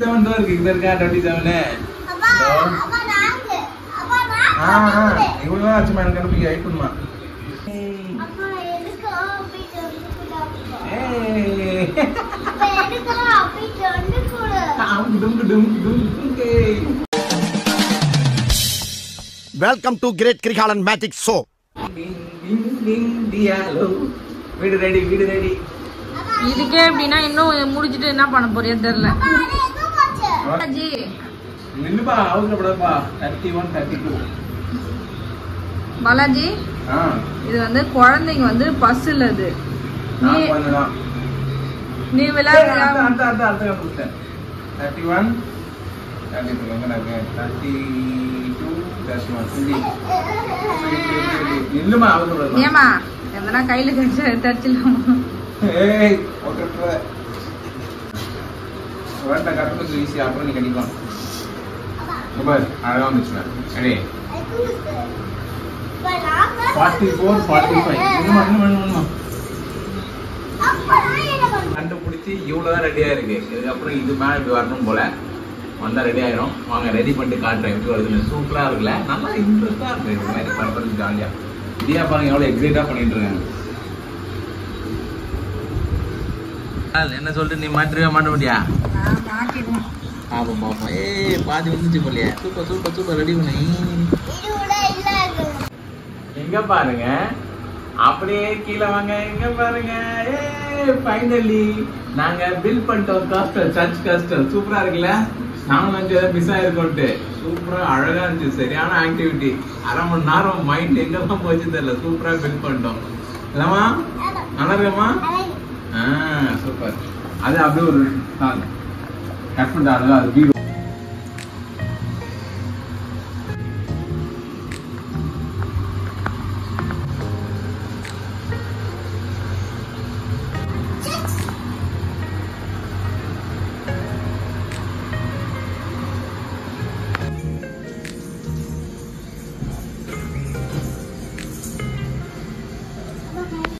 27 தான் இருக்கு. இங்க இருக்கா 27. இவ்வளவு ஆச்சுமா எனக்கு அனுப்பி வெயிட் பண்ணுமா. Welcome to great Kirikalan magic show. வீடு ரெடி, வீடு ரெடி. இதுக்கே எப்படின்னா இன்னும் முடிச்சிட்டு என்ன பண்ண போறியன்னு தெரியல. பாலாஜி நில்லுப்பா, அவசரப்படாதப்பா. 31, 32. பாலாஜி இது வந்து குழந்தைங்க வந்து பஸ்ஸில் அது நீ விளையாடு. 31, 32 எங்க இருக்கு? 32, 31. நில்லுமா, அவசரப்படாத. ஏமா எதனா கையில தச்சிடலாமா? ஏய் ஓகே வரட்ட கரெக்ட் ஈஸி. அப்புறம் நீ கடிக்கலாம். பார் அழகா வந்துச்சுனா. ரெடி 44, 45. இன்னும் கண்டுபிடிச்சி இவ்வளவுதான் ரெடியா இருக்கு. இதுக்கப்புறம் இது மேல இப்படி வரணும் போல வந்தா ரெடி ஆயிரும். வாங்க ரெடி பண்ணிட்டு காட்டுறேன் எப்படி வருதுன்னு. சூப்பரா இருக்குல்ல, நல்லா இன்ட்ரெஸ்டா இருக்கு. இந்த மாதிரி பண்றது ஜாலியா. இதையா பாருங்க எவ்வளவு எக்ஸைட்டா பண்ணிட்டு இருக்காங்க. என்ன சொல்லிட்டு நீ மாட்ட முடியா? பாப்போம் பாப்போம். ஏய் பாதி வந்துச்சு போலியா. Super super super. ரெடி பண்ணி எங்க பாருங்க, அப்படியே கீழே வாங்க. எங்க பாருங்க, ஏ ஃபைனலி நாங்க பில் பண்ணிட்டோம். காஸ்டல் சர்ச் காஸ்டல் சூப்பரா இருக்குல்ல. நானும் வந்து ஏதாவது மிஸ் ஆயிருக்கோன்ட்டு சூப்பரா அழகா இருந்துச்சு. சரியான ஆக்டிவிட்டி. அரை மணி நேரம் மைண்ட் எங்கெல்லாம் போச்சு தெரியல. சூப்பரா பில் பண்ணிட்டோம் இல்லமா? நல்லா இருக்கமா? சூப்பர். அது அப்படியே ஒரு கட் பண்ணிட்டாங்க. அது வீடு